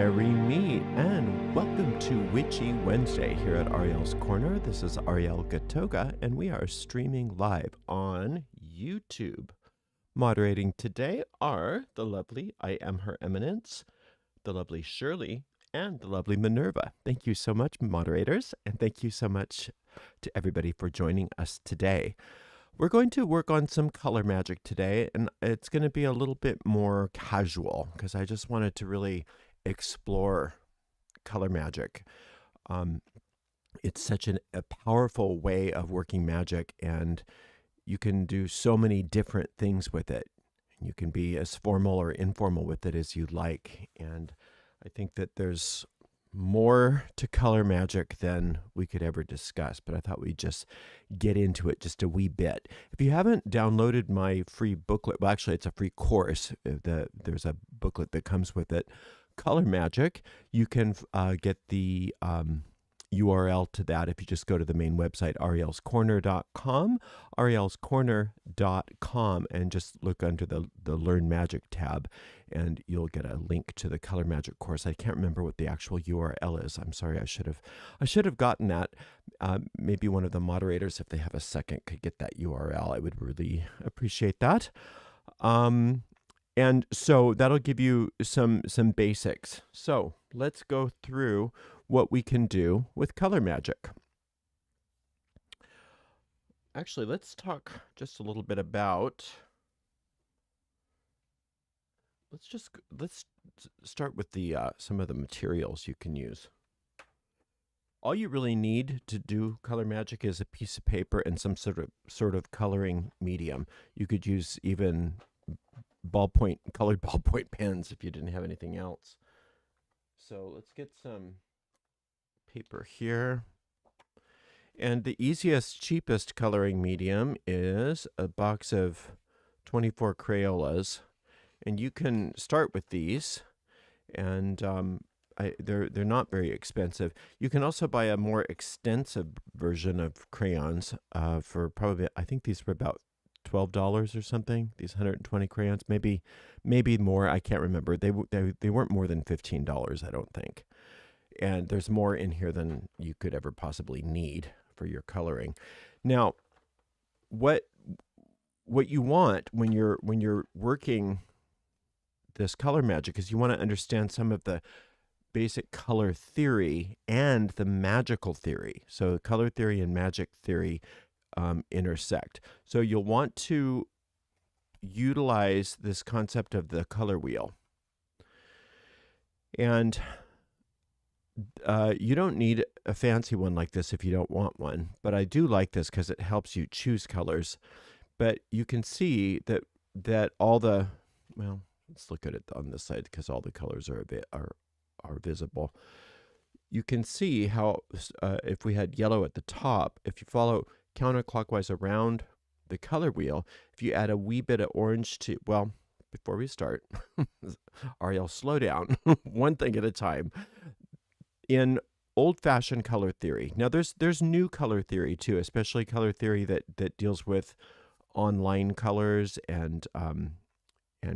Marry me, and welcome to Witchy Wednesday here at Ariel's Corner. This is Ariel Gatoga, and we are streaming live on YouTube. Moderating today are the lovely I Am Her Eminence, the lovely Shirley, and the lovely Minerva. Thank you so much, moderators, and thank you so much to everybody for joining us today. We're going to work on some color magic today, and it's going to be a little bit more casual because I just wanted to really explore color magic. It's such a powerful way of working magic, and you can do so many different things with it. You can be as formal or informal with it as you like, and I think that there's more to color magic than we could ever discuss, but I thought we'd just get into it just a wee bit. If you haven't downloaded my free booklet, well, actually, it's a free course. There's a booklet that comes with it, Color Magic. You can get the URL to that if you just go to the main website, arielscorner.com, arielscorner.com, and just look under the Learn Magic tab, and you'll get a link to the Color Magic course. I can't remember what the actual URL is. I'm sorry, I should have gotten that. Maybe one of the moderators, if they have a second, could get that URL. I would really appreciate that. And so that'll give you some basics. So let's go through what we can do with color magic. Actually, let's talk just a little bit about, let's start with the some of the materials you can use. All you really need to do color magic is a piece of paper and some sort of coloring medium. You could use even colored ballpoint pens if you didn't have anything else. So let's get some paper here. And the easiest, cheapest coloring medium is a box of 24 Crayolas. And you can start with these, and they're not very expensive. You can also buy a more extensive version of crayons for probably, I think these were about $12 or something, these 120 crayons, maybe more. I can't remember. They weren't more than $15, I don't think. And there's more in here than you could ever possibly need for your coloring. Now, what you want when you're working this color magic is you want to understand some of the basic color theory and the magical theory. So color theory and magic theory intersect. So you'll want to utilize this concept of the color wheel. And you don't need a fancy one like this if you don't want one, but I do like this because it helps you choose colors. But you can see that all the, well, let's look at it on this side because all the colors are visible. You can see how if we had yellow at the top, if you follow counterclockwise around the color wheel, if you add a wee bit of orange to, well, before we start, Ariel, slow down, one thing at a time. In old-fashioned color theory, now there's new color theory too, especially color theory that deals with online colors and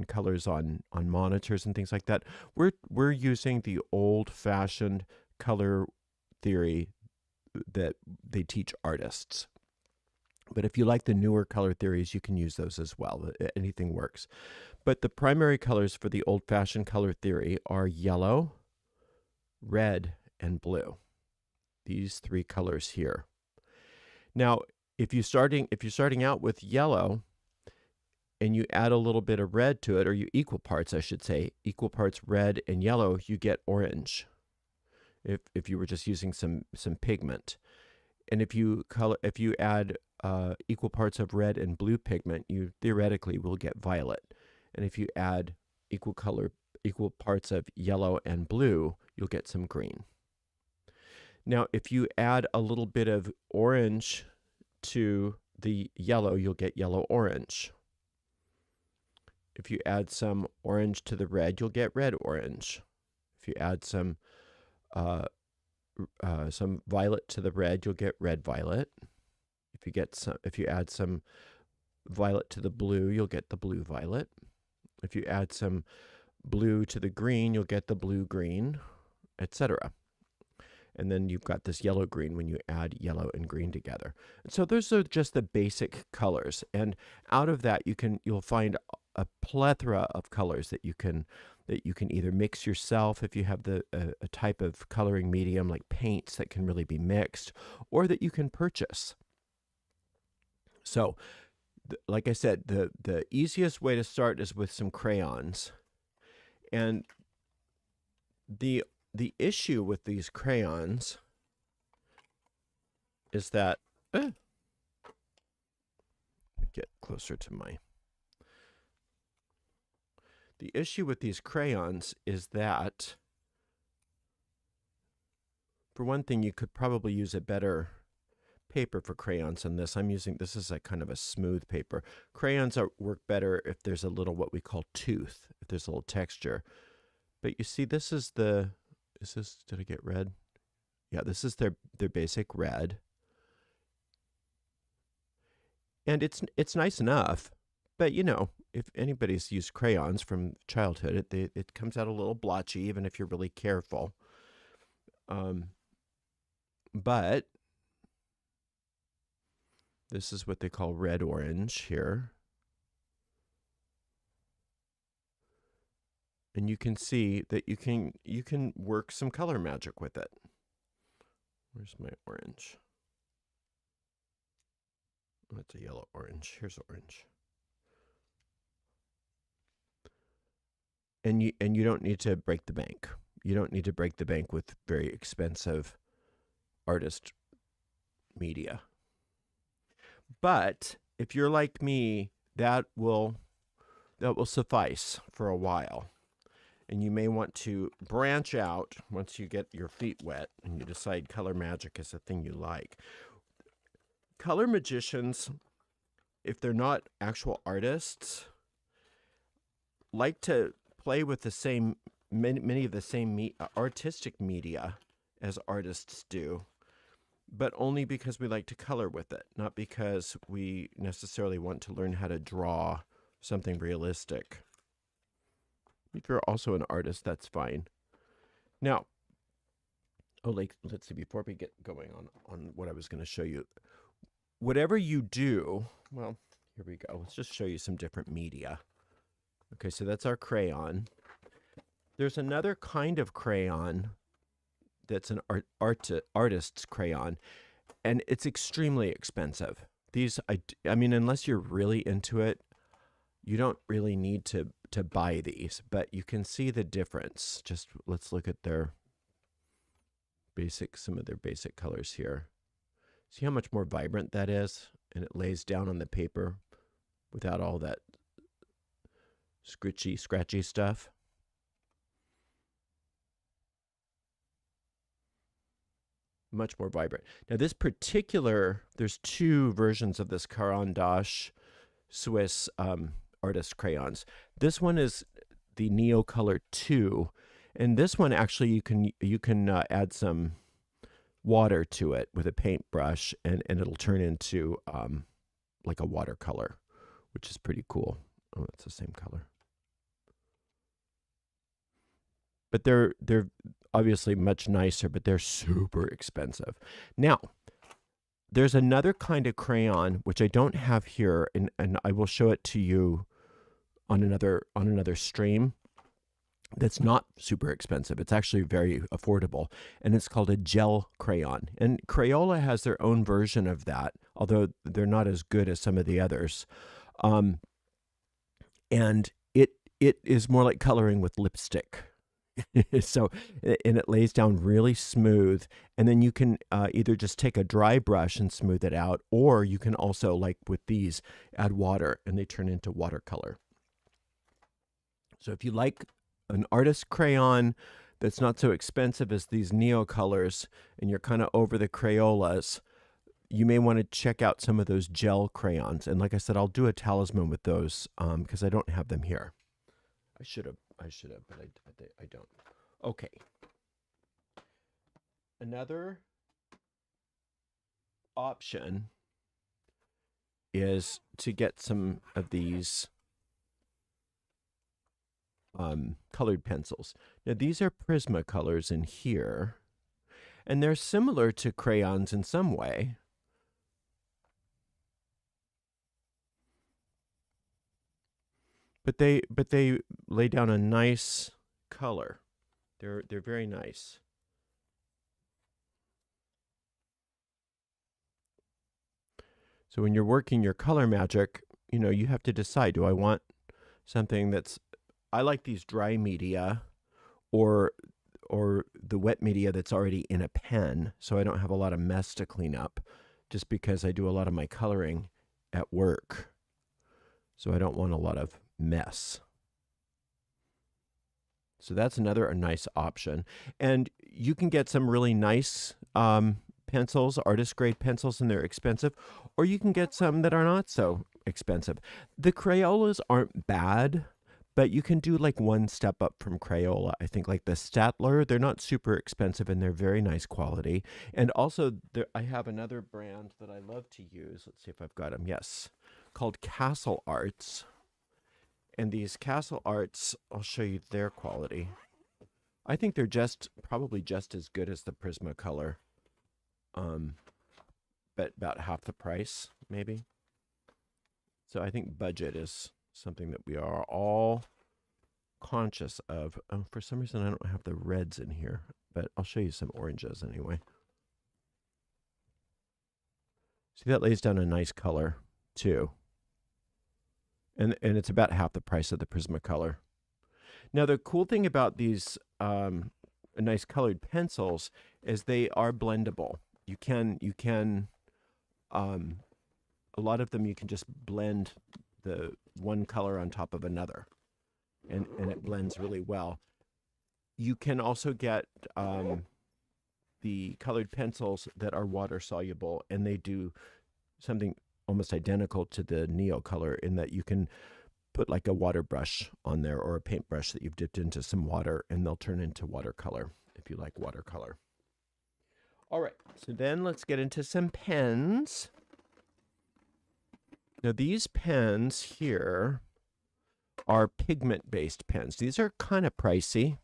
colors on monitors and things like that. We're using the old-fashioned color theory that they teach artists. But if you like the newer color theories, you can use those as well. Anything works. But the primary colors for the old-fashioned color theory are yellow, red, and blue. These three colors here. Now, if you're starting out with yellow and you add a little bit of red to it, or you equal parts red and yellow, you get orange. If you were just using some pigment. And if you add equal parts of red and blue pigment, you theoretically will get violet. And if you add equal parts of yellow and blue, you'll get some green. Now, if you add a little bit of orange to the yellow, you'll get yellow-orange. If you add some orange to the red, you'll get red-orange. If you add some violet to the red, you'll get red-violet. If you add some violet to the blue, you'll get the blue-violet. If you add some blue to the green, you'll get the blue-green, etc. And then you've got this yellow-green when you add yellow and green together. And so those are just the basic colors. And out of that, you'll find a plethora of colors that you can either mix yourself if you have a type of coloring medium like paints that can really be mixed, or that you can purchase. So, like I said, the easiest way to start is with some crayons. And the issue with these crayons is that get closer to my. The issue with these crayons is that, for one thing, you could probably use a better paper for crayons than this. This is a kind of a smooth paper. Crayons work better if there's a little what we call tooth, if there's a little texture. But you see, this is did I get red? Yeah, this is their basic red. And it's nice enough, but if anybody's used crayons from childhood, it comes out a little blotchy, even if you're really careful. But this is what they call red-orange here. And you can see that you can work some color magic with it. Where's my orange? Oh, that's a yellow orange. Here's orange. And you don't need to break the bank. You don't need to break the bank with very expensive artist media. But if you're like me, that will suffice for a while. And you may want to branch out once you get your feet wet and you decide color magic is the thing you like. Color magicians, if they're not actual artists, like to play with many of the same artistic media as artists do, but only because we like to color with it, not because we necessarily want to learn how to draw something realistic. If you're also an artist, that's fine. Now, let's see, before we get going on what I was going to show you, whatever you do, well, here we go. Let's just show you some different media. Okay, so that's our crayon. There's another kind of crayon that's an artist's crayon, and it's extremely expensive. These, I mean, unless you're really into it, you don't really need to buy these, but you can see the difference. Just let's look at some of their basic colors here. See how much more vibrant that is? And it lays down on the paper without all that scratchy stuff. Much more vibrant. Now there's two versions of this Caran d'Ache Swiss artist crayons. This one is the Neo Color 2, and this one actually you can add some water to it with a paintbrush, and it'll turn into like a watercolor, which is pretty cool. Oh, it's the same color. But they're obviously much nicer, but they're super expensive. Now, there's another kind of crayon which I don't have here, and I will show it to you on another stream. That's not super expensive. It's actually very affordable, and it's called a gel crayon. And Crayola has their own version of that, although they're not as good as some of the others. And it is more like coloring with lipstick. So, and it lays down really smooth, and then you can either just take a dry brush and smooth it out, or you can also, like with these, add water, and they turn into watercolor. So if you like an artist crayon that's not so expensive as these Neo colors, and you're kind of over the Crayolas, you may want to check out some of those gel crayons. And like I said, I'll do a talisman with those because I don't have them here. I should have, but I don't. Okay. Another option is to get some of these colored pencils. Now these are Prismacolors in here, and they're similar to crayons in some way. But they lay down a nice color. They're very nice. So when you're working your color magic, you know, you have to decide, do I want something that's, I like these dry media or the wet media that's already in a pen, so I don't have a lot of mess to clean up, just because I do a lot of my coloring at work. So I don't want a lot of mess. So that's another nice option. And you can get some really nice pencils, artist grade pencils, and they're expensive, or you can get some that are not so expensive. The Crayolas aren't bad, but you can do like one step up from Crayola. I think like the Statler, they're not super expensive and they're very nice quality. And also I have another brand that I love to use. Let's see if I've got them. Yes, called Castle Arts. And these Castle Arts, I'll show you their quality. I think they're probably just as good as the Prismacolor, but about half the price, maybe. So I think budget is something that we are all conscious of. Oh, for some reason, I don't have the reds in here, but I'll show you some oranges anyway. See, that lays down a nice color too. And it's about half the price of the Prismacolor. Now, the cool thing about these nice colored pencils is they are blendable. You can a lot of them you can just blend the one color on top of another, and it blends really well. You can also get the colored pencils that are water soluble, and they do something almost identical to the Neo color in that you can put like a water brush on there or a paintbrush that you've dipped into some water, and they'll turn into watercolor if you like watercolor. All right, so then let's get into some pens. Now these pens here are pigment-based pens. These are kind of pricey,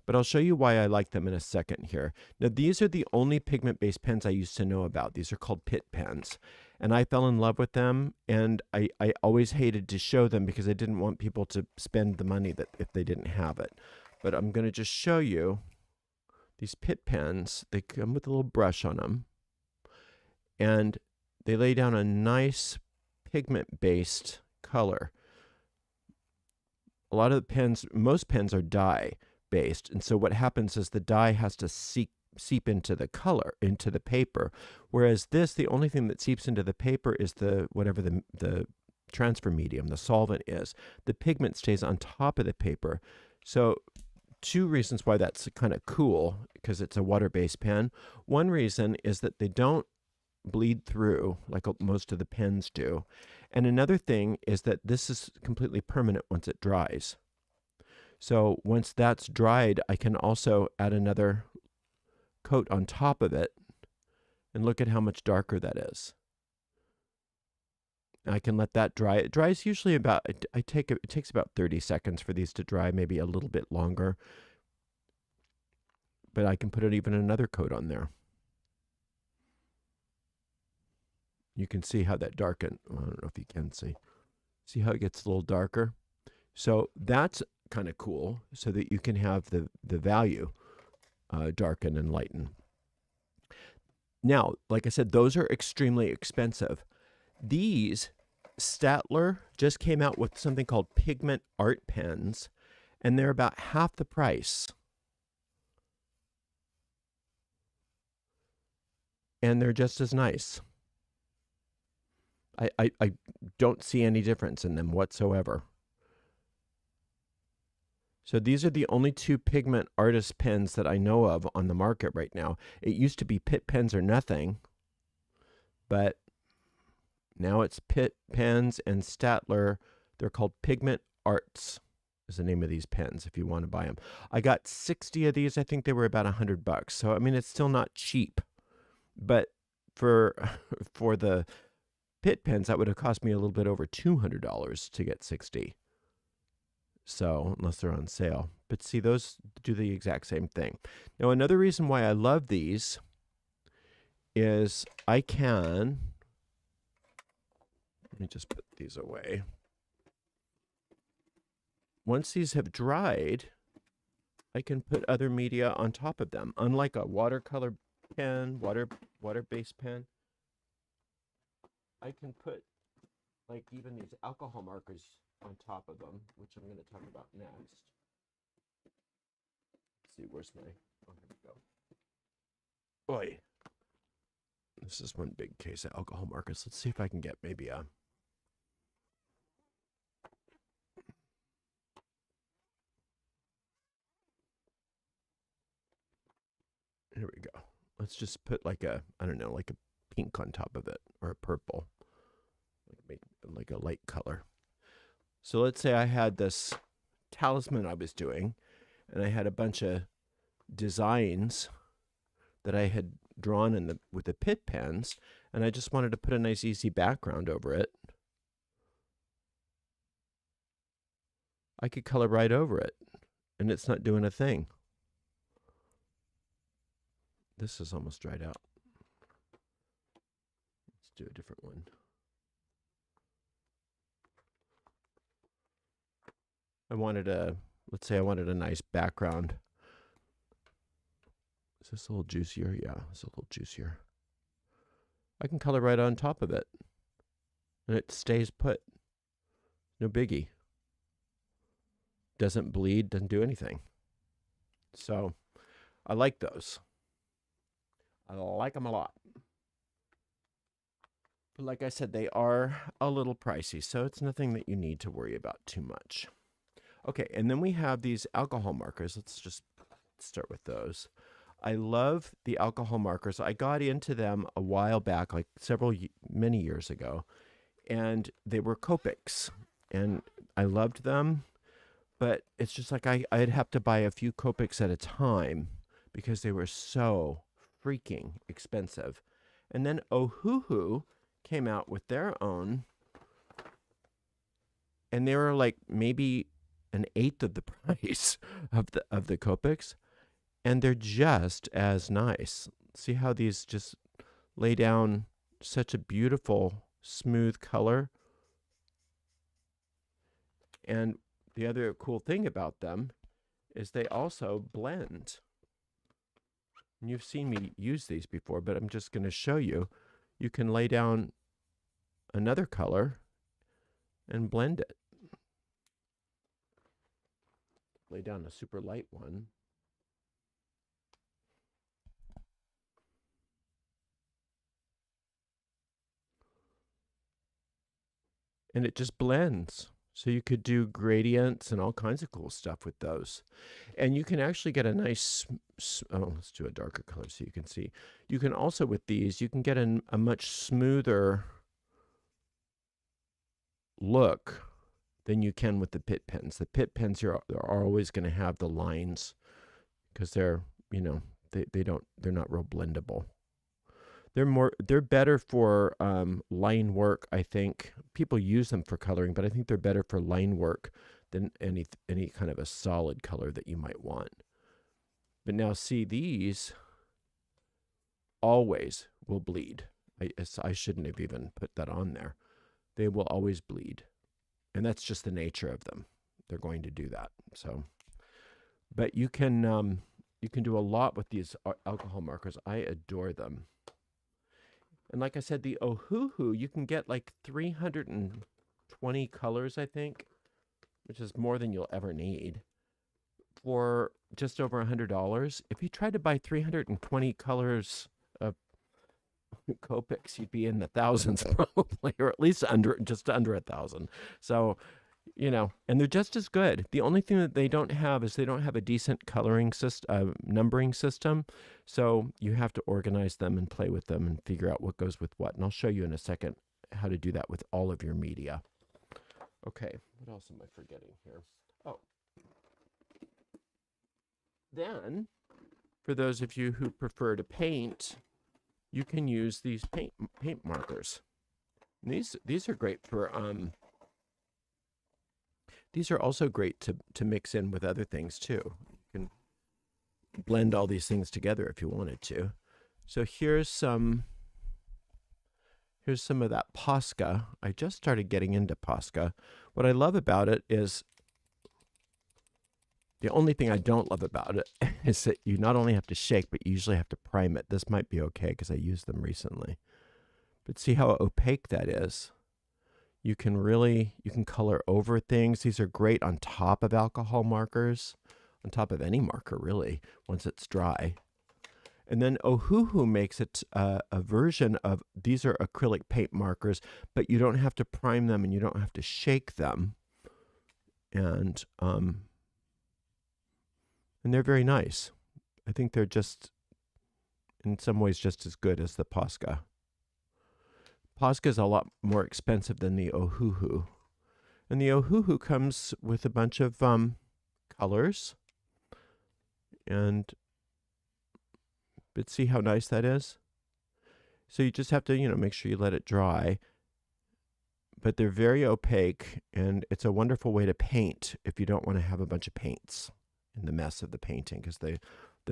but I'll show you why I like them in a second here. Now these are the only pigment-based pens I used to know about. These are called Pitt pens. And I fell in love with them, and I always hated to show them because I didn't want people to spend the money that if they didn't have it. But I'm going to just show you these Pitt pens. They come with a little brush on them, and they lay down a nice pigment-based color. A lot of the pens, most pens are dye-based, and so what happens is the dye has to seep into the color, into the paper, whereas this, the only thing that seeps into the paper is whatever the transfer medium, the solvent is. The pigment stays on top of the paper. So two reasons why that's kind of cool, because it's a water-based pen. One reason is that they don't bleed through like most of the pens do. And another thing is that this is completely permanent once it dries. So once that's dried, I can also add another coat on top of it, and look at how much darker that is. I can let that dry. It dries usually about, it takes about 30 seconds for these to dry, maybe a little bit longer. But I can put even another coat on there. You can see how that darkened. Well, I don't know if you can see. See how it gets a little darker? So that's kind of cool, so that you can have the value darken and lighten. Now, like I said, those are extremely expensive. These, Statler just came out with something called Pigment Art Pens, and they're about half the price. And they're just as nice. I don't see any difference in them whatsoever. So these are the only two pigment artist pens that I know of on the market right now. It used to be Pitt pens or nothing, but now it's Pitt pens and Statler. They're called Pigment Arts is the name of these pens if you want to buy them. I got 60 of these. I think they were about $100. So, I mean, it's still not cheap, but for the Pitt pens, that would have cost me a little bit over $200 to get 60. So, unless they're on sale. But see, those do the exact same thing. Now, another reason why I love these is I can, let me just put these away. Once these have dried, I can put other media on top of them. Unlike a watercolor pen, water-based pen, I can put like even these alcohol markers on top of them, which I'm going to talk about next. Let's see, where's my, oh, here we go. Boy, this is one big case of alcohol markers. Let's see if I can get maybe a, here we go. Let's just put like a, I don't know, like a pink on top of it, or a purple, like a light color. So let's say I had this talisman I was doing, and I had a bunch of designs that I had drawn in the with the pit pens, and I just wanted to put a nice easy background over it. I could color right over it, and it's not doing a thing. This is almost dried out. Let's do a different one. I wanted a, let's say I wanted a nice background. Is this a little juicier? Yeah, it's a little juicier. I can color right on top of it, and it stays put. No biggie. Doesn't bleed, doesn't do anything. So I like those. I like them a lot. But like I said, they are a little pricey, so it's nothing that you need to worry about too much. Okay, and then we have these alcohol markers. Let's just start with those. I love the alcohol markers. I got into them a while back, like many years ago, and they were Copics, and I loved them, but it's just like I'd have to buy a few Copics at a time because they were so freaking expensive. And then Ohuhu came out with their own, and they were like maybe an eighth of the price of the Copics, and they're just as nice. See how these just lay down such a beautiful, smooth color. And the other cool thing about them is they also blend. And you've seen me use these before, but I'm just going to show you. You can lay down another color and blend it. Lay down a super light one. And it just blends. So you could do gradients and all kinds of cool stuff with those. And you can actually get a nice, oh, let's do a darker color so you can see. You can also, with these, you can get a much smoother look than you can with the pit pens. The pit pens are always going to have the lines because they're, you know, they're not real blendable. They're better for line work, I think. People use them for coloring, but I think they're better for line work than any kind of a solid color that you might want. But now see, these always will bleed. I shouldn't have even put that on there. They will always bleed. And that's just the nature of them. They're going to do that. So, but you can do a lot with these alcohol markers. I adore them. And like I said, the Ohuhu, you can get like 320 colors, I think, which is more than you'll ever need, for just over $100. If you tried to buy 320 colors of Copics, you'd be in the thousands probably, or at least just under 1,000. So, you know, and they're just as good. The only thing that they don't have is they don't have a decent coloring system, numbering system. So you have to organize them and play with them and figure out what goes with what. And I'll show you in a second how to do that with all of your media. Okay, what else am I forgetting here? Oh, then for those of you who prefer to paint, you can use these paint markers. And these are great for these are also great to mix in with other things too. You can blend all these things together if you wanted to. So here's some of that Posca. I just started getting into Posca. What I love about it is, the only thing I don't love about it is that you not only have to shake, but you usually have to prime it. This might be okay because I used them recently. But see how opaque that is? You can color over things. These are great on top of alcohol markers, on top of any marker really, once it's dry. And then Ohuhu makes it a version of, these are acrylic paint markers, but you don't have to prime them and you don't have to shake them. And they're very nice. I think they're just, in some ways, just as good as the Posca. Posca is a lot more expensive than the Ohuhu. And the Ohuhu comes with a bunch of colors. But see how nice that is? So you just have to, make sure you let it dry. But they're very opaque, and it's a wonderful way to paint if you don't want to have a bunch of paints in the mess of the painting, because the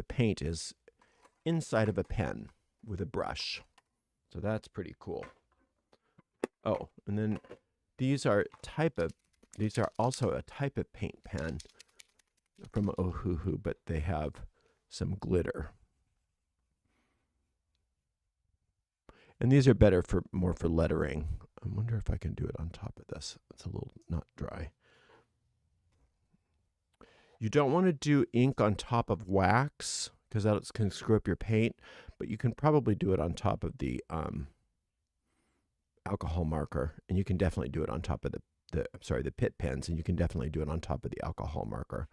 paint is inside of a pen with a brush. So that's pretty cool. Oh, and then these are also a type of paint pen from Ohuhu, but they have some glitter. And these are better more for lettering. I wonder if I can do it on top of this. It's a little not dry. You don't want to do ink on top of wax because that can screw up your paint, but you can probably do it on top of the alcohol marker, and you can definitely do it on top of the pit pens, and you can definitely do it on top of the alcohol marker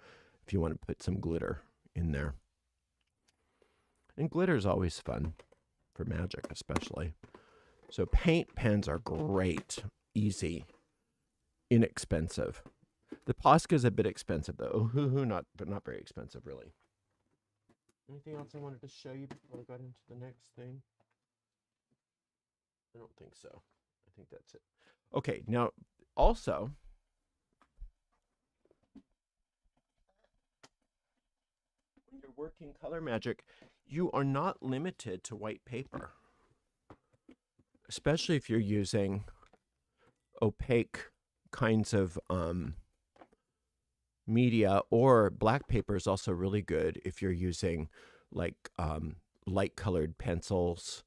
if you want to put some glitter in there. And glitter is always fun for magic, especially. So paint pens are great, easy, inexpensive. The Posca is a bit expensive though. But not very expensive really. Anything else I wanted to show you before I got into the next thing? I don't think so. I think that's it. Okay, now also, when you're working color magic, you are not limited to white paper, especially if you're using opaque kinds of media, or black paper is also really good if you're using like light colored pencils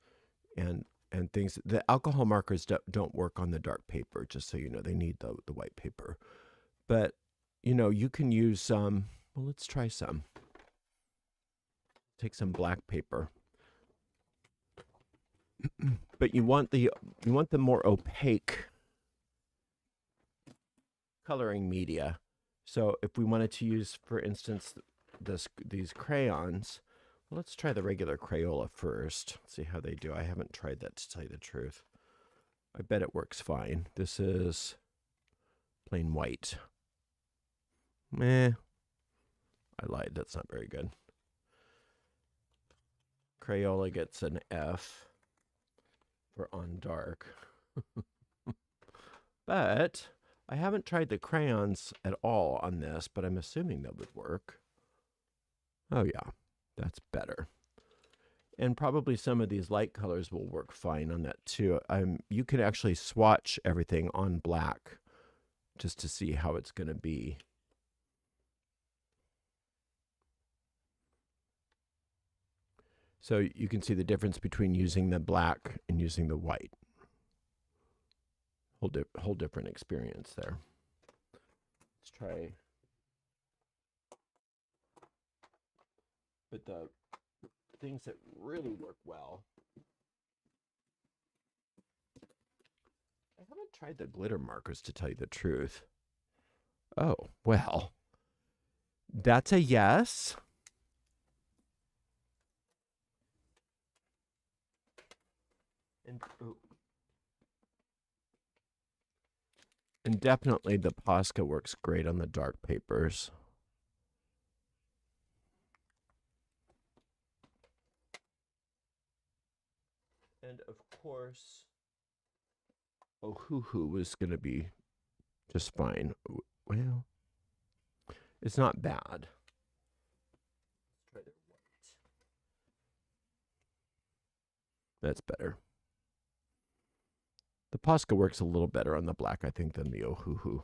and things. The alcohol markers don't work on the dark paper, just so you know. They need the white paper. But you can use well, let's try some. Take some black paper. But you want the more opaque coloring media. So if we wanted to use, for instance, these crayons, well, let's try the regular Crayola first. See how they do. I haven't tried that, to tell you the truth. I bet it works fine. This is plain white. I lied. That's not very good. Crayola gets an F for on dark. But I haven't tried the crayons at all on this, but I'm assuming that would work. Oh yeah, that's better. And probably some of these light colors will work fine on that too. You can actually swatch everything on black just to see how it's going to be. So you can see the difference between using the black and using the white. Whole different experience there. Let's try. But the things that really work well. I haven't tried the glitter markers, to tell you the truth. Oh, well. That's a yes. And definitely the Posca works great on the dark papers. And of course, Ohuhu is going to be just fine. Well, It's not bad. Try the white. That's better. The Posca works a little better on the black, I think, than the Ohuhu.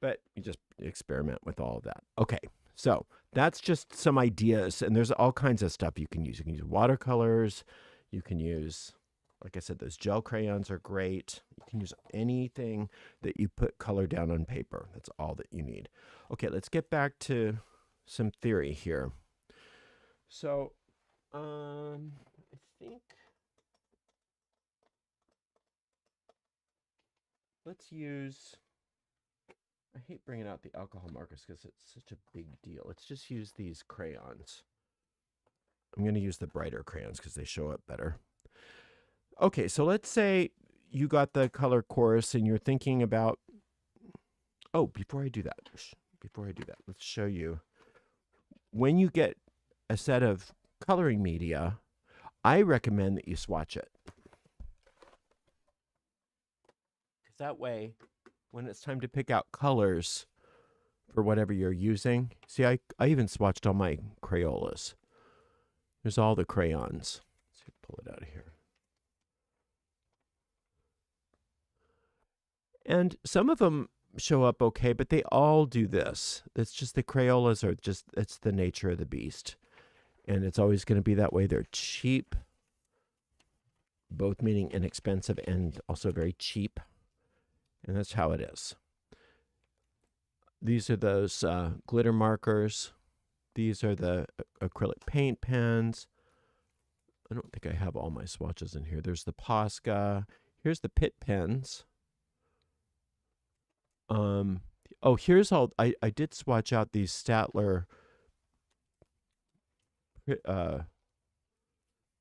But you just experiment with all of that. Okay, so that's just some ideas, and there's all kinds of stuff you can use. You can use watercolors. You can use, like I said, those gel crayons are great. You can use anything that you put color down on paper. That's all that you need. Okay, let's get back to some theory here. So, I think let's use, I hate bringing out the alcohol markers because it's such a big deal. Let's just use these crayons. I'm going to use the brighter crayons because they show up better. Okay, so let's say you got the color course and you're thinking about, oh, before I do that, let's show you. When you get a set of coloring media, I recommend that you swatch it. Because that way, when it's time to pick out colors for whatever you're using, see, I even swatched all my Crayolas. There's all the crayons. Let's see, pull it out of here. And some of them show up okay, but they all do this. It's just the Crayolas are just, it's the nature of the beast. And it's always going to be that way. They're cheap, both meaning inexpensive and also very cheap. And that's how it is. These are those glitter markers. These are the acrylic paint pens. I don't think I have all my swatches in here. There's the Posca. Here's the Pitt pens. Oh, here's all, I did swatch out these Statler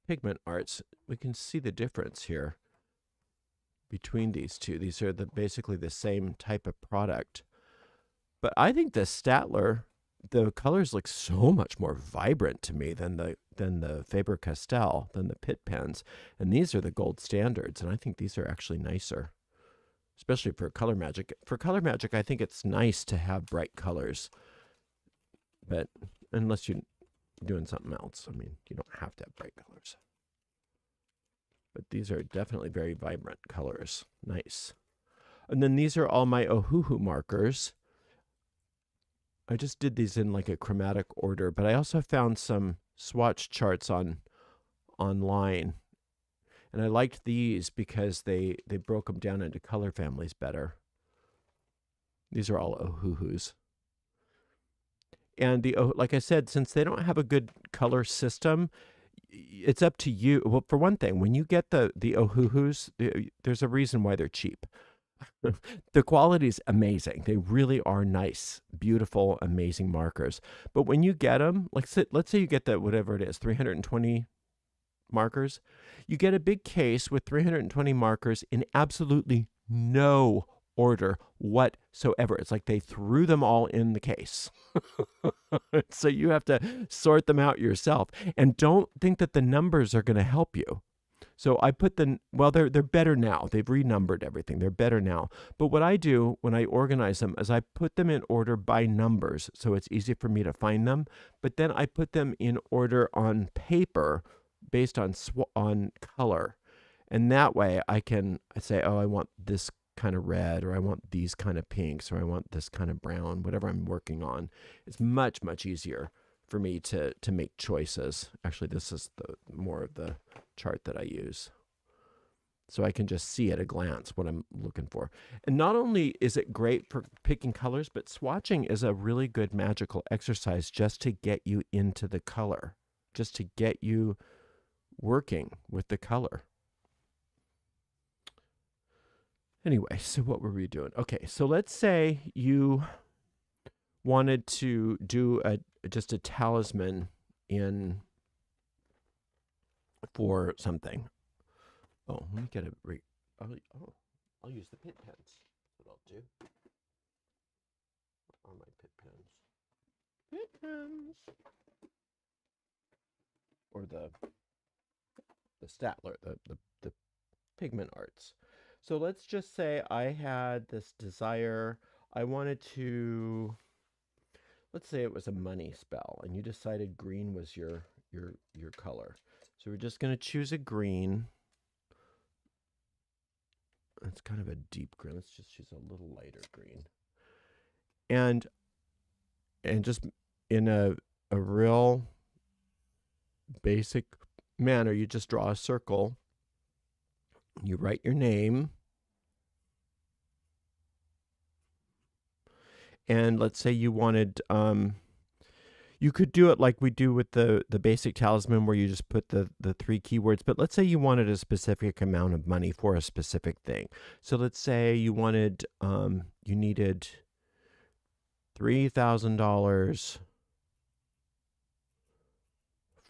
pigment arts. We can see the difference here between these two. These are basically the same type of product. But I think the Statler, the colors look so much more vibrant to me than the Faber-Castell, than the Pitt pens. And these are the gold standards, and I think these are actually nicer, especially for color magic. For color magic, I think it's nice to have bright colors. But unless you're doing something else, I mean, you don't have to have bright colors. But these are definitely very vibrant colors. Nice. And then these are all my Ohuhu markers. I just did these in like a chromatic order, but I also found some swatch charts online. And I liked these because they broke them down into color families better. These are all Ohuhus. And like I said, since they don't have a good color system, it's up to you. Well, for one thing, when you get the Ohuhus, there's a reason why they're cheap. The quality is amazing. They really are nice, beautiful, amazing markers. But when you get them, let's say you get the, whatever it is, 320 markers, you get a big case with 320 markers in absolutely no order whatsoever. It's like they threw them all in the case. So you have to sort them out yourself. And don't think that the numbers are going to help you. So I put well, they're better now. They've renumbered everything. They're better now. But what I do when I organize them is I put them in order by numbers, so it's easy for me to find them. But then I put them in order on paper based on color. And that way I say, oh, I want this kind of red, or I want these kind of pinks, or I want this kind of brown, whatever I'm working on. It's much, much easier for me to make choices. Actually, this is more of the chart that I use. So I can just see at a glance what I'm looking for. And not only is it great for picking colors, but swatching is a really good magical exercise just to get you into the color, just to get you working with the color. Anyway, so what were we doing? Okay, so let's say you wanted to do just a talisman for something. Oh, let me get I'll use the Pitt pens. That's what I'll do. What are my Pitt pens? Pitt pens. Or the Statler, the pigment arts. So let's just say I had this desire. I wanted to, let's say it was a money spell and you decided green was your color. So we're just going to choose a green. It's kind of a deep green. Let's just choose a little lighter green. And just in a real basic manner, you just draw a circle. You write your name. And let's say you wanted, you could do it like we do with the basic talisman where you just put the 3 keywords. But let's say you wanted a specific amount of money for a specific thing. So let's say you wanted, you needed $3,000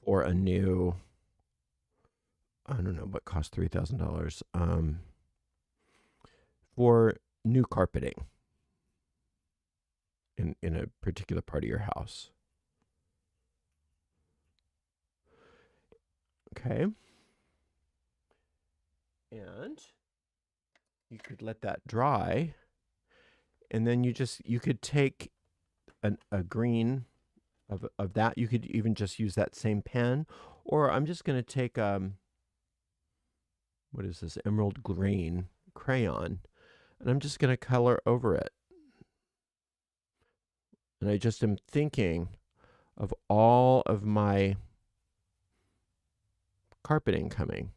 for a new, I don't know what costs $3,000, for new carpeting in a particular part of your house. Okay. And you could let that dry. And then you could take a green of that. You could even just use that same pen. Or I'm just going to take, what is this, emerald green crayon. And I'm just going to color over it. And I just am thinking of all of my carpeting coming.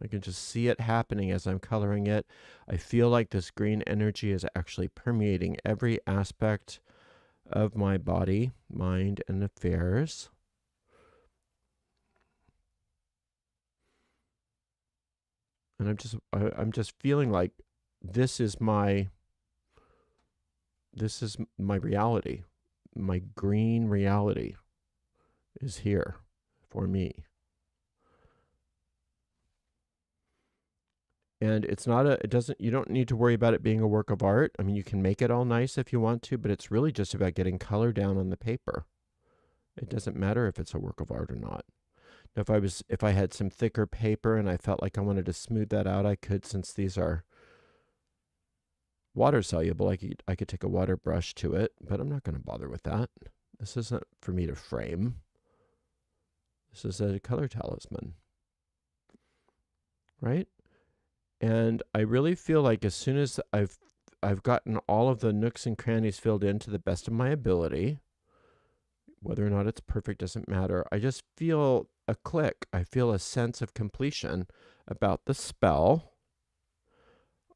I can just see it happening as I'm coloring it. I feel like this green energy is actually permeating every aspect of my body, mind, and affairs. And I'm just feeling like this is my reality. My green reality is here for me. And it's not you don't need to worry about it being a work of art. I mean, you can make it all nice if you want to, but it's really just about getting color down on the paper. It doesn't matter if it's a work of art or not. Now, if I had some thicker paper and I felt like I wanted to smooth that out, I could, since these are water soluble, I could take a water brush to it, but I'm not going to bother with that. This isn't for me to frame. This is a color talisman, right? And I really feel like as soon as I've gotten all of the nooks and crannies filled in to the best of my ability, whether or not it's perfect doesn't matter. I just feel a click. I feel a sense of completion about the spell.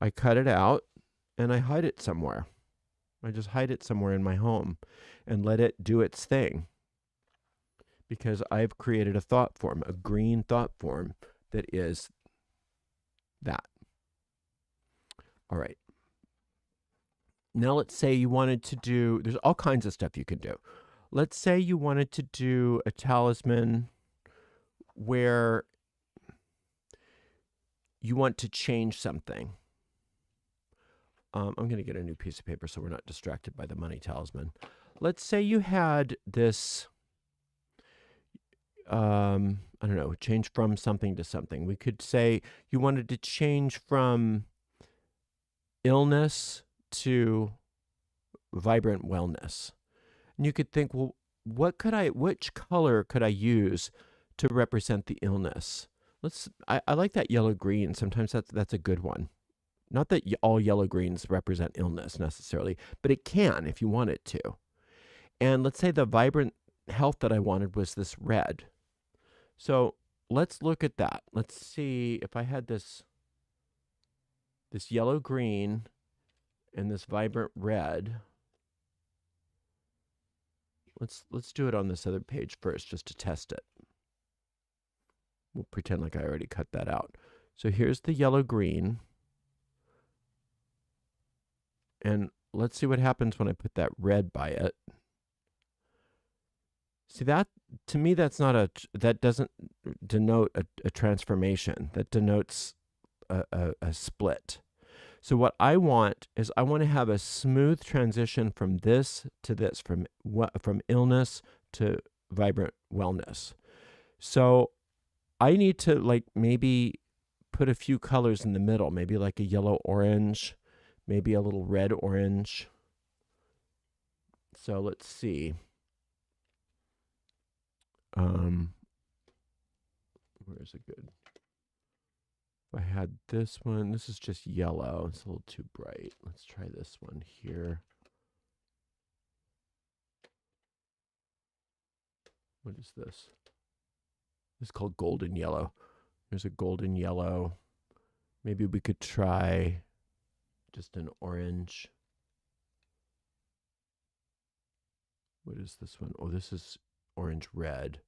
I cut it out and I hide it somewhere. I just hide it somewhere in my home and let it do its thing. Because I've created a thought form, a green thought form that is that. All right. Now let's say you wanted to do, there's all kinds of stuff you can do. Let's say you wanted to do a talisman where you want to change something. I'm going to get a new piece of paper so we're not distracted by the money talisman. Let's say you had this, I don't know, change from something to something. We could say you wanted to change from illness to vibrant wellness. And you could think, well, which color could I use to represent the illness? I like that yellow green. Sometimes that's a good one. Not that all yellow greens represent illness necessarily, but it can if you want it to. And let's say the vibrant health that I wanted was this red. So let's look at that. Let's see if I had this yellow green and this vibrant red. Let's do it on this other page first just to test it. We'll pretend like I already cut that out. So here's the yellow green. And let's see what happens when I put that red by it. See, that, to me, that doesn't denote a transformation. That denotes a split. So what I want is I want to have a smooth transition from this to this, from illness to vibrant wellness. So I need to maybe put a few colors in the middle, maybe like a yellow orange, maybe a little red orange, So let's see. Where's it good? If I had this one, this is just yellow. It's a little too bright. Let's try this one here. What is this? This is called golden yellow. There's a golden yellow. Maybe we could try just an orange. What is this one? Oh, this is orange red.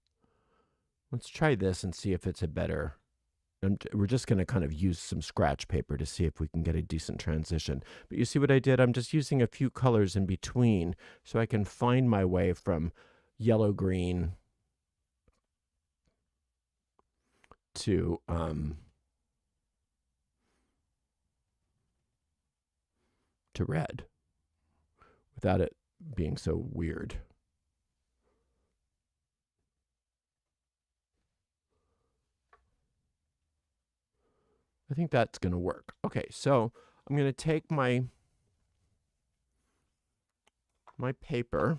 Let's try this and see if it's a better. We're just going to kind of use some scratch paper to see if we can get a decent transition. But you see what I did? I'm just using a few colors in between so I can find my way from yellow-green to red without it being so weird. I think that's going to work. Okay, so I'm going to take my paper.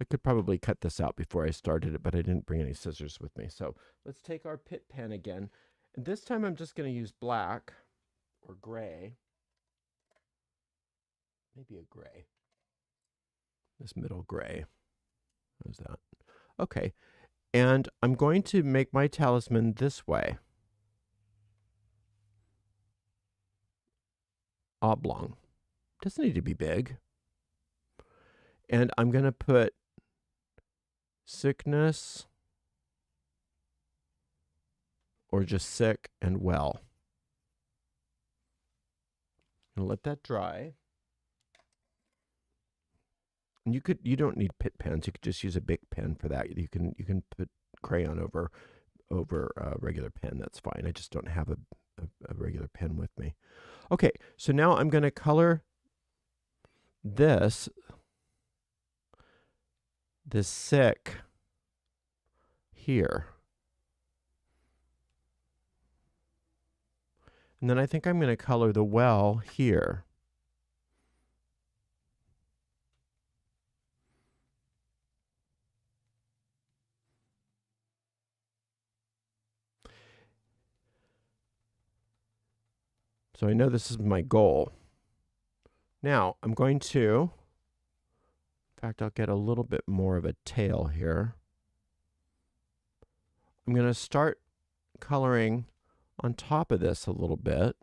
I could probably cut this out before I started it, but I didn't bring any scissors with me. So let's take our Pitt pen again. And this time I'm just going to use black or gray. Maybe a gray. This middle gray. How's that? Okay. And I'm going to make my talisman this way. Oblong. Doesn't need to be big. And I'm going to put sickness or just sick and well. And let that dry. And you don't need Pitt pens. You could just use a big pen for that. You can put crayon over a regular pen. That's fine. I just don't have a regular pen with me. Okay, so now I'm going to color this sick here. And then I think I'm going to color the well here. So I know this is my goal. Now I'm going to, in fact, I'll get a little bit more of a tail here. I'm going to start coloring on top of this a little bit.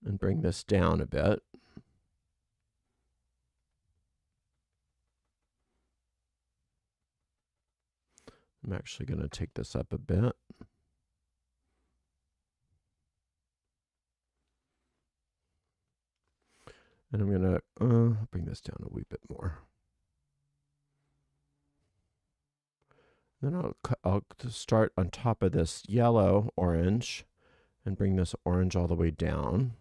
And bring this down a bit. I'm actually going to take this up a bit. And I'm going to bring this down a wee bit more. Then I'll start on top of this yellow orange and bring this orange all the way down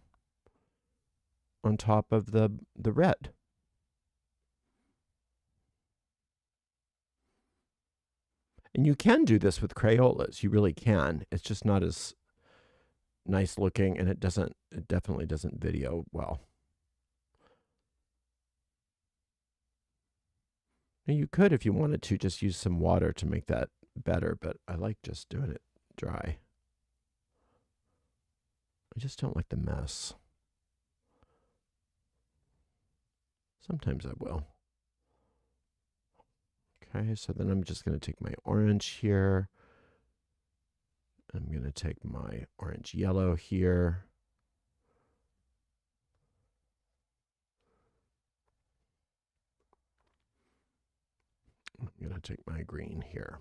on top of the red. And you can do this with Crayolas. You really can. It's just not as nice looking, and it definitely doesn't video well. Now you could, if you wanted to, just use some water to make that better, but I like just doing it dry. I just don't like the mess. Sometimes I will. Okay, so then I'm just going to take my orange here. I'm going to take my orange yellow here. I'm going to take my green here.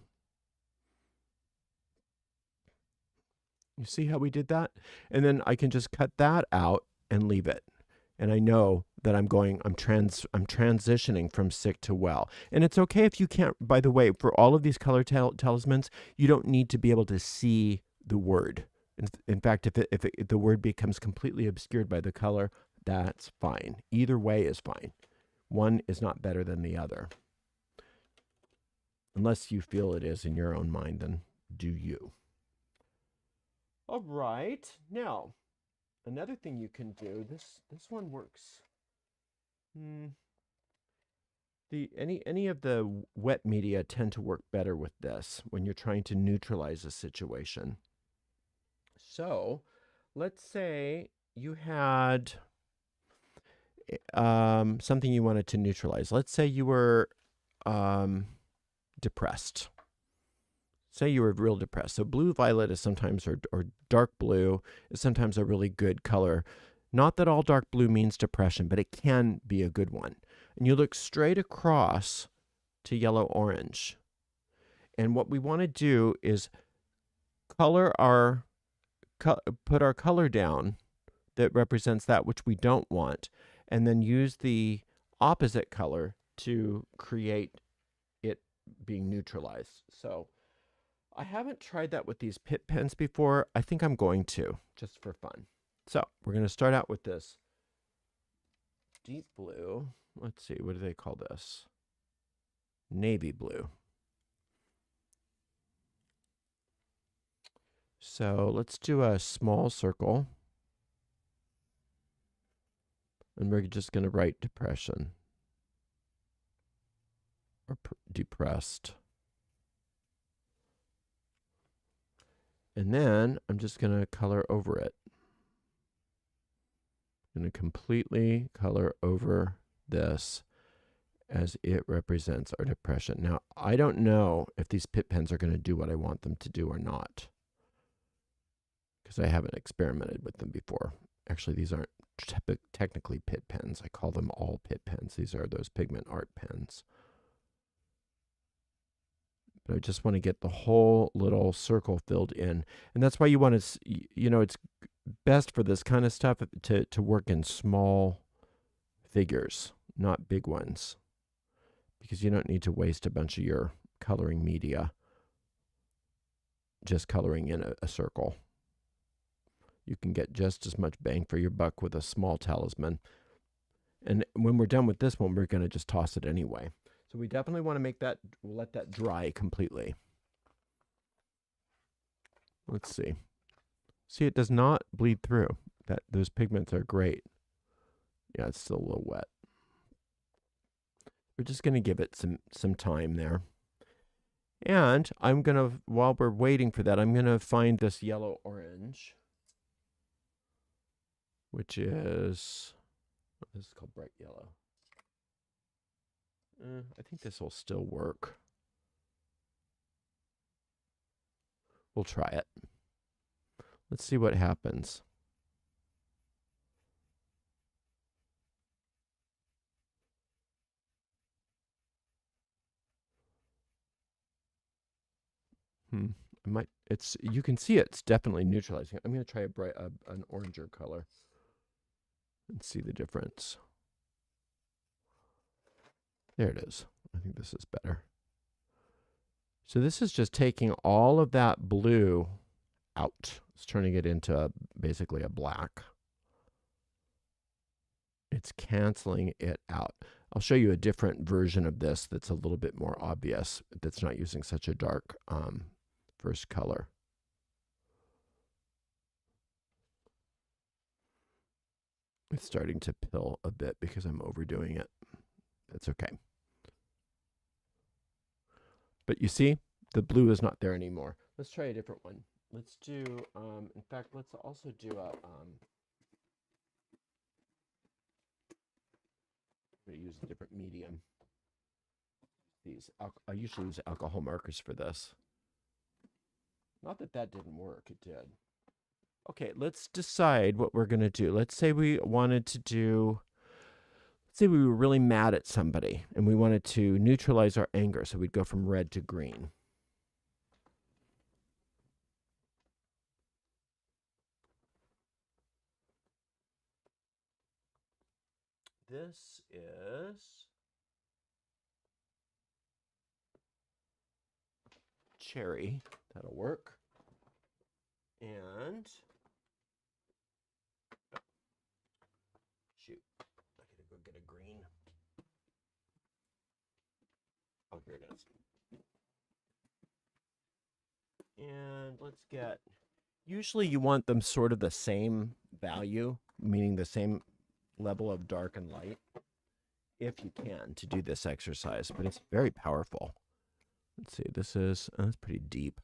You see how we did that? And then I can just cut that out and leave it. And I know that I'm transitioning from sick to well. And it's okay if you can't, by the way, for all of these color talismans, you don't need to be able to see the word. In fact, if the word becomes completely obscured by the color, that's fine. Either way is fine. One is not better than the other. Unless you feel it is in your own mind, then do you. All right. Now, another thing you can do, this one works. Any of the wet media tend to work better with this when you're trying to neutralize a situation. So, let's say you had something you wanted to neutralize. Let's say you were depressed. Say you were real depressed. So blue violet is sometimes, or dark blue is sometimes a really good color. Not that all dark blue means depression, but it can be a good one. And you look straight across to yellow orange. And what we want to do is put our color down that represents that which we don't want, and then use the opposite color to create it being neutralized. So I haven't tried that with these Pitt pens before. I think I'm going to, just for fun. So we're going to start out with this deep blue. Let's see, what do they call this? Navy blue. So let's do a small circle. And we're just going to write depression or depressed. And then I'm just going to color over it. I'm going to completely color over this as it represents our depression. Now, I don't know if these Pitt pens are going to do what I want them to do or not, because I haven't experimented with them before. Actually, these aren't technically Pitt pens. I call them all Pitt pens. These are those pigment art pens. But I just want to get the whole little circle filled in. And that's why you want to, it's best for this kind of stuff to work in small figures, not big ones, because you don't need to waste a bunch of your coloring media just coloring in a circle. You can get just as much bang for your buck with a small talisman. And when we're done with this one, we're going to just toss it anyway. So we definitely want to let that dry completely. Let's see. See, it does not bleed through. Those pigments are great. Yeah, it's still a little wet. We're just going to give it some time there. And I'm going to, while we're waiting for that, I'm going to find this yellow-orange, which is, this is called bright yellow. I think this will still work. We'll try it. Let's see what happens. You can see it's definitely neutralizing. I'm going to try an oranger color and see the difference. There it is. I think this is better. So this is just taking all of that blue out. It's turning it into basically a black. It's canceling it out. I'll show you a different version of this that's a little bit more obvious, that's not using such a dark first color. It's starting to pill a bit because I'm overdoing it. That's okay. But you see, the blue is not there anymore. Let's try a different one. Let's do, in fact, let's also do a, I'm going to use a different medium. I usually use alcohol markers for this. Not that that didn't work, it did. Okay, let's decide what we're going to do. Let's say we wanted to do, let's say we were really mad at somebody and we wanted to neutralize our anger. So we'd go from red to green. This is cherry. That'll work. And shoot, I gotta go get a green. Oh, here it is. And let's get Usually you want them sort of the same value, meaning the same level of dark and light, if you can, to do this exercise, but it's very powerful. Let's see, this is, that's pretty deep.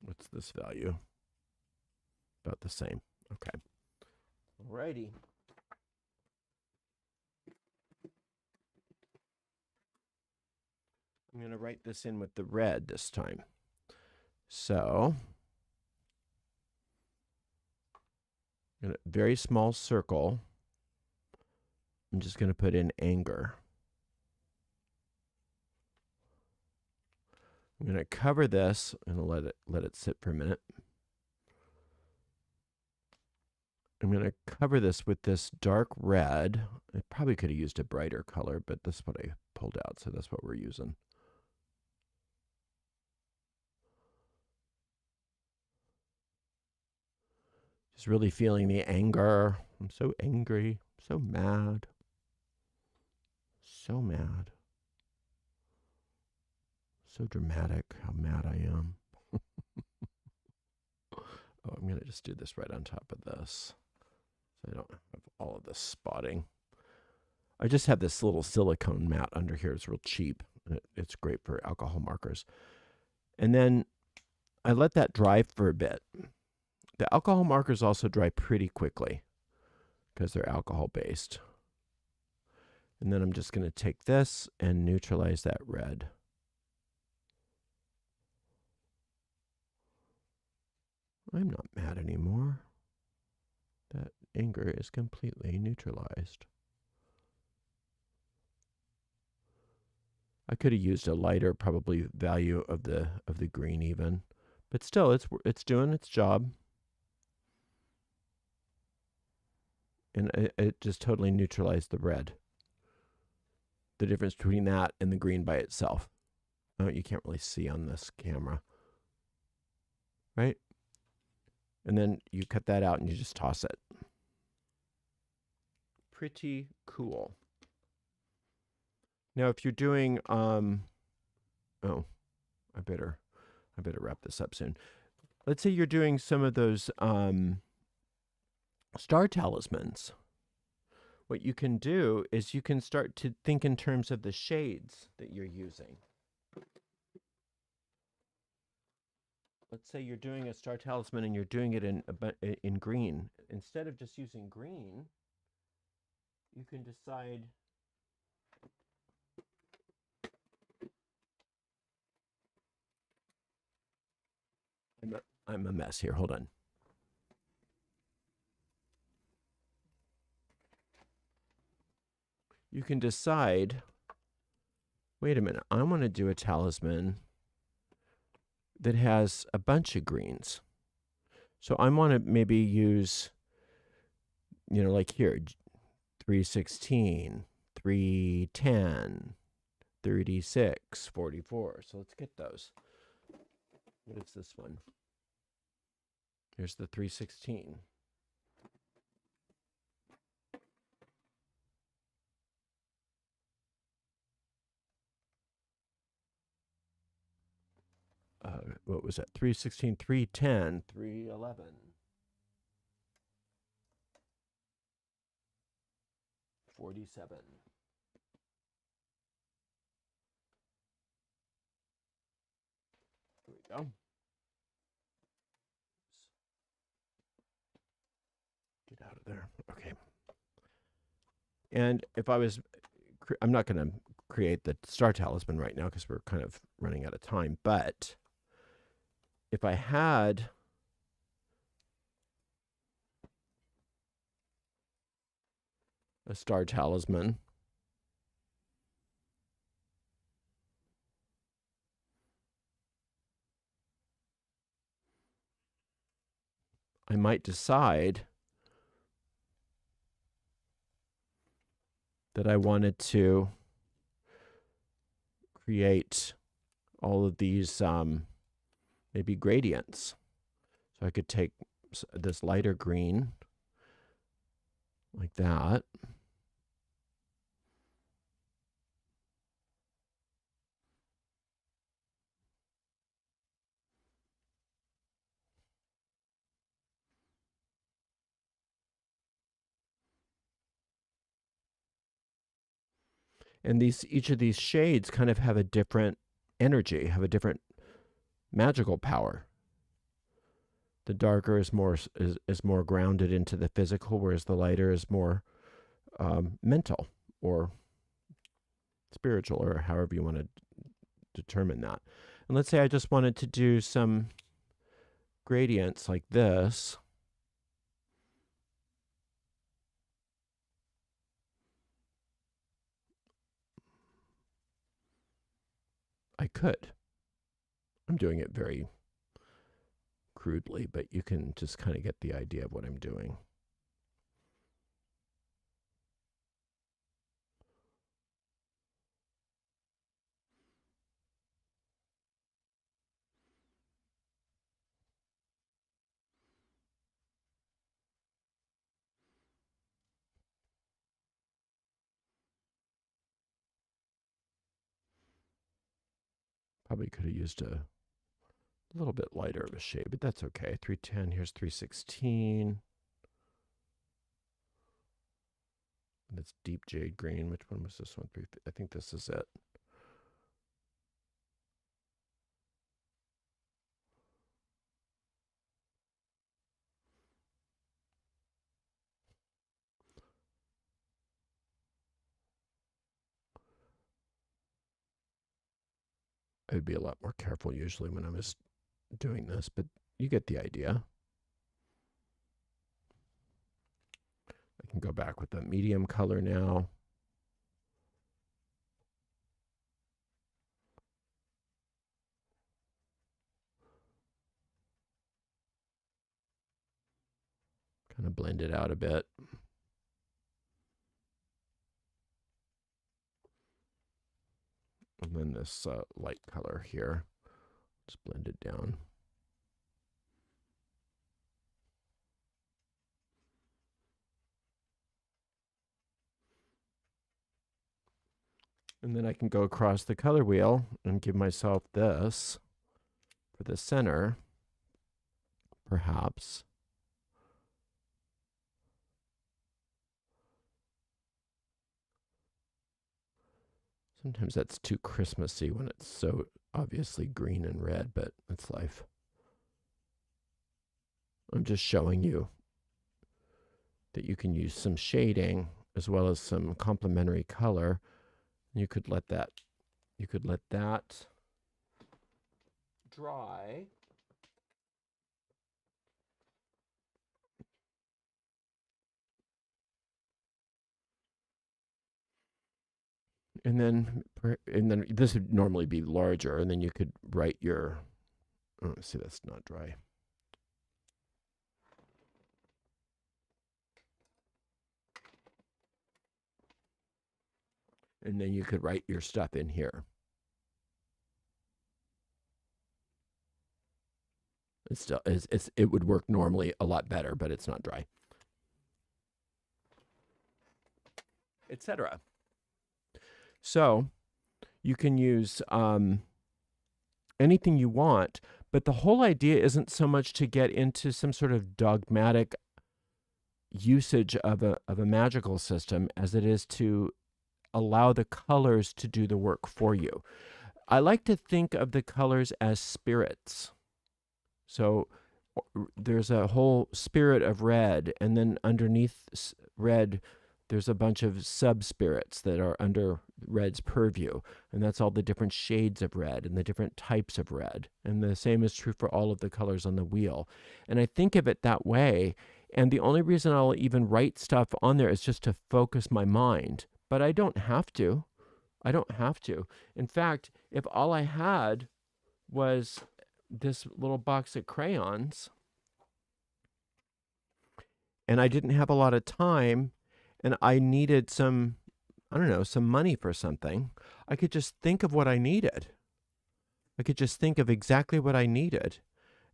What's this value? About the same. Okay. Alrighty. I'm going to write this in with the red this time. So, in a very small circle, I'm just going to put in anger. I'm going to cover this and let it sit for a minute. I'm going to cover this with this dark red. I probably could have used a brighter color, but that's what I pulled out, so that's what we're using. Just really feeling the anger. I'm so angry, so mad. So mad. So dramatic how mad I am. Oh, I'm going to just do this right on top of this, so I don't have all of this spotting. I just have this little silicone mat under here. It's real cheap. It's great for alcohol markers. And then I let that dry for a bit. The alcohol markers also dry pretty quickly because they're alcohol based. And then I'm just going to take this and neutralize that red. I'm not mad anymore. That anger is completely neutralized. I could have used a lighter probably value of the green even, but still it's doing its job. And it just totally neutralized the red. The difference between that and the green by itself. Oh, you can't really see on this camera. Right? And then you cut that out and you just toss it. Pretty cool. Now, if you're doing, oh, I better wrap this up soon. Let's say you're doing some of those star talismans. What you can do is you can start to think in terms of the shades that you're using. Let's say you're doing a star talisman and you're doing it in green. Instead of just using green, you can decide I'm a mess here. Hold on. You can decide, wait a minute, I want to do a talisman that has a bunch of greens. So I want to maybe use, like here, 316, 310, 36, 44. So let's get those. What is this one? Here's the 316. What was that? 316, 310, 311. 47. Here we go. Get out of there. Okay. And if I was, I'm not going to create the star talisman right now because we're kind of running out of time. But if I had a star talisman, I might decide that I wanted to create all of these maybe gradients. So I could take this lighter green like that. And each of these shades kind of have a different energy, have a different magical power. The darker is more grounded into the physical, whereas the lighter is more mental or spiritual, or however you want to determine that. And let's say I just wanted to do some gradients like this. I could. I'm doing it very crudely, but you can just kind of get the idea of what I'm doing. Probably could have used a little bit lighter of a shade, but that's okay. 310, here's 316. And it's deep jade green. Which one was this one? I think this is it. I would be a lot more careful usually when I was doing this, but you get the idea. I can go back with the medium color now. Kind of blend it out a bit. And then this light color here, just blend it down. And then I can go across the color wheel and give myself this for the center, perhaps. Sometimes that's too Christmassy when it's so obviously green and red, but it's life. I'm just showing you that you can use some shading as well as some complementary color. You could let that dry. And then this would normally be larger, and then you could write your, oh, see, that's not dry. And then you could write your stuff in here. It still is, it would work normally a lot better, but it's not dry, etc. So you can use anything you want, but the whole idea isn't so much to get into some sort of dogmatic usage of a magical system as it is to allow the colors to do the work for you. I like to think of the colors as spirits. So there's a whole spirit of red, and then underneath red, there's a bunch of sub-spirits that are under red's purview, and that's all the different shades of red and the different types of red. And the same is true for all of the colors on the wheel. And I think of it that way, and the only reason I'll even write stuff on there is just to focus my mind. But I don't have to. I don't have to. In fact, if all I had was this little box of crayons, and I didn't have a lot of time, and I needed some, I don't know, some money for something, I could just think of what I needed. I could just think of exactly what I needed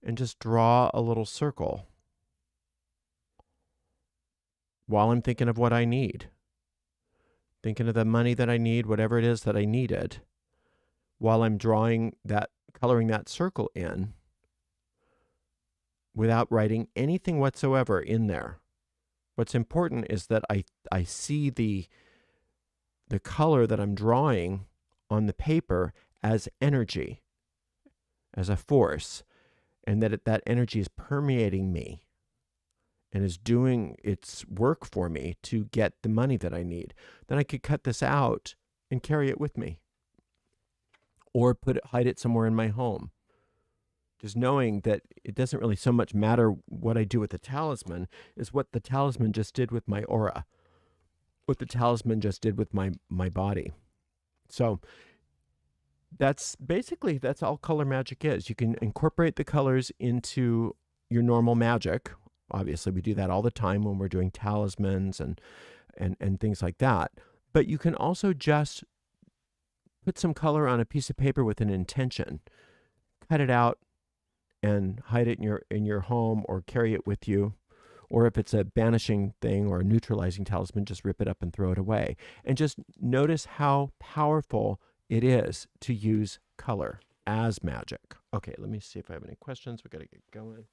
and just draw a little circle while I'm thinking of what I need. Thinking of the money that I need, whatever it is that I needed, while I'm drawing that, coloring that circle in without writing anything whatsoever in there. What's important is that I see the the color that I'm drawing on the paper as energy, as a force, and that energy is permeating me and is doing its work for me to get the money that I need. Then I could cut this out and carry it with me, or hide it somewhere in my home. Just knowing that it doesn't really so much matter what I do with the talisman, is what the talisman just did with my aura, what the talisman just did with my body. So that's all color magic is. You can incorporate the colors into your normal magic. Obviously, we do that all the time when we're doing talismans and things like that. But you can also just put some color on a piece of paper with an intention, cut it out, and hide it in your home, or carry it with you. Or if it's a banishing thing or a neutralizing talisman, just rip it up and throw it away. And just notice how powerful it is to use color as magic. Okay, let me see if I have any questions. We got to get going.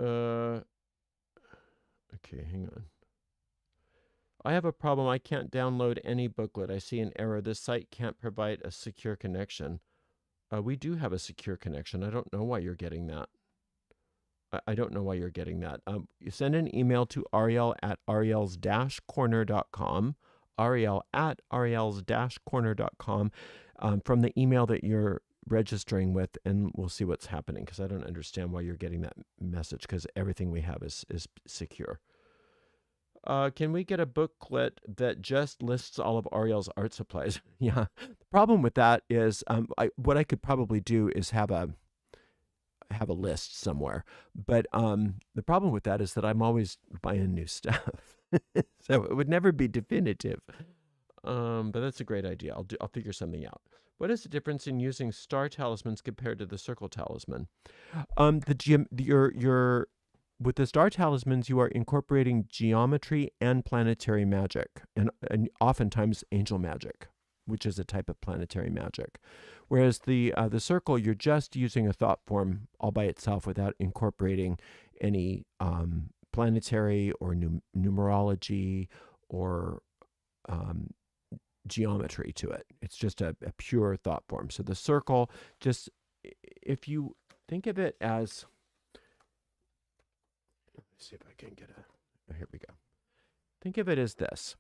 Okay, hang on. I have a problem. I can't download any booklet. I see an error. This site can't provide a secure connection. We do have a secure connection. I don't know why you're getting that. I don't know why you're getting that. You send an email to Ariel at ariels-corner.com, Ariel at ariels-corner.com, from the email that you're registering with, and we'll see what's happening, because I don't understand why you're getting that message, because everything we have is secure. Can we get a booklet that just lists all of Ariel's art supplies? Yeah. The problem with that is, what I could probably do is have a list somewhere. But the problem with that is that I'm always buying new stuff, so it would never be definitive. But that's a great idea. I'll figure something out. What is the difference in using star talismans compared to the circle talisman? With the star talismans, you are incorporating geometry and planetary magic, and oftentimes angel magic, which is a type of planetary magic. Whereas the circle, you're just using a thought form all by itself without incorporating any planetary or numerology or geometry to it. It's just a pure thought form. So the circle, just if you think of it as, let me see if I can get here we go. Think of it as this.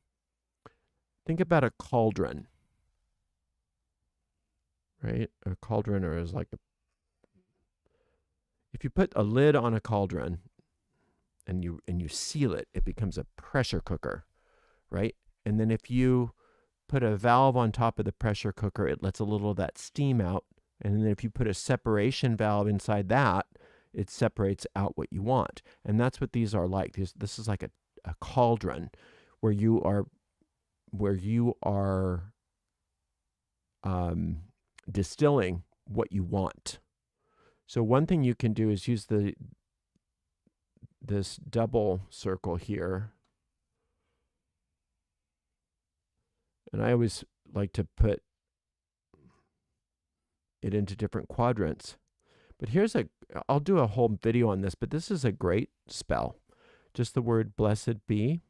Think about a cauldron, right? A cauldron, or is like if you put a lid on a cauldron and you seal it, it becomes a pressure cooker, right? And then if you put a valve on top of the pressure cooker, it lets a little of that steam out. And then if you put a separation valve inside that, it separates out what you want. And that's what these are like. This is like a cauldron where you are distilling what you want. So one thing you can do is use this double circle here. And I always like to put it into different quadrants. But I'll do a whole video on this, but this is a great spell. Just the word blessed be.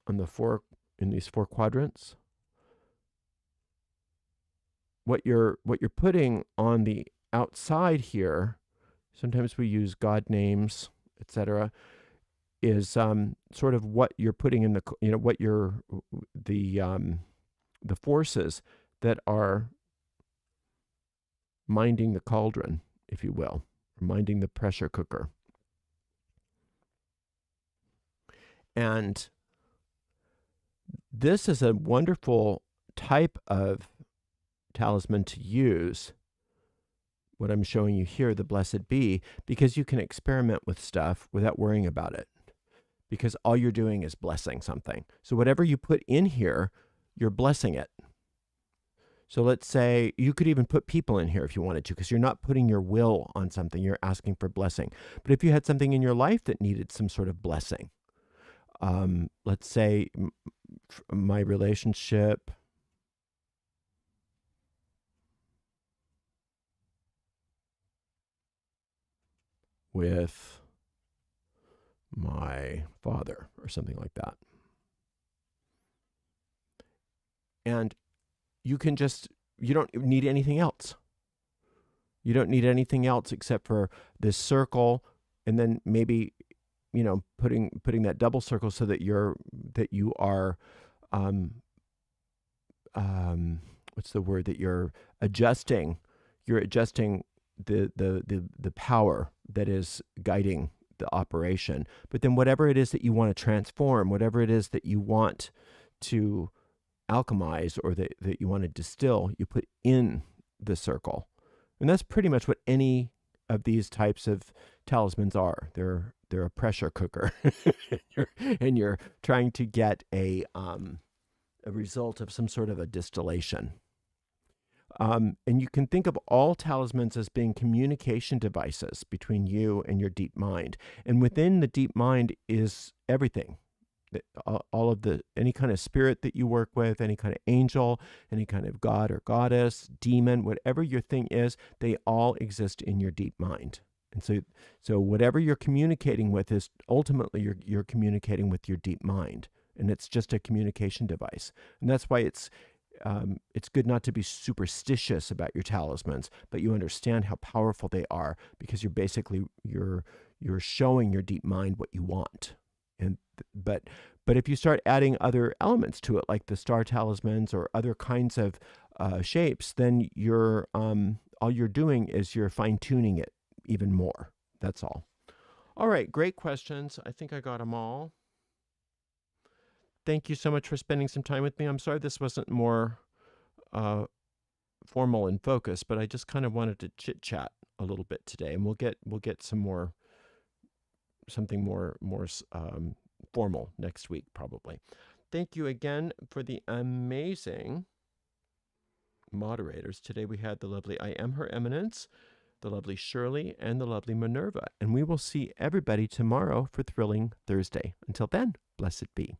In these four quadrants. What you're putting on the outside here, sometimes we use God names, etc., is sort of what you're putting in the forces that are minding the cauldron, if you will, or minding the pressure cooker. And this is a wonderful type of talisman to use, what I'm showing you here, the blessed be, because you can experiment with stuff without worrying about it, because all you're doing is blessing something. So whatever you put in here, you're blessing it. So let's say you could even put people in here if you wanted to, because you're not putting your will on something, you're asking for blessing. But if you had something in your life that needed some sort of blessing, let's say my relationship, with my father, or something like that. And you don't need anything else. You don't need anything else except for this circle, and then maybe, putting that double circle so that you are, what's the word, that you're adjusting the power that is guiding the operation. But then whatever it is that you want to transform, whatever it is that you want to alchemize, or that you want to distill, you put in the circle. And that's pretty much what any of these types of talismans are. They're a pressure cooker, and you're trying to get a result of some sort of a distillation. And you can think of all talismans as being communication devices between you and your deep mind. And within the deep mind is everything. All of any kind of spirit that you work with, any kind of angel, any kind of god or goddess, demon, whatever your thing is, they all exist in your deep mind. And so whatever you're communicating with is ultimately you're communicating with your deep mind, and it's just a communication device. And that's why it's good not to be superstitious about your talismans, but you understand how powerful they are, because you're showing your deep mind what you want. But if you start adding other elements to it, like the star talismans or other kinds of shapes, then all you're doing is you're fine-tuning it even more. That's all. All right, great questions. I think I got them all. Thank you so much for spending some time with me. I'm sorry this wasn't more formal and focused, but I just kind of wanted to chit-chat a little bit today, and we'll get something more formal next week, probably. Thank you again for the amazing moderators. Today we had the lovely I Am Her Eminence, the lovely Shirley, and the lovely Minerva. And we will see everybody tomorrow for Thrilling Thursday. Until then, blessed be.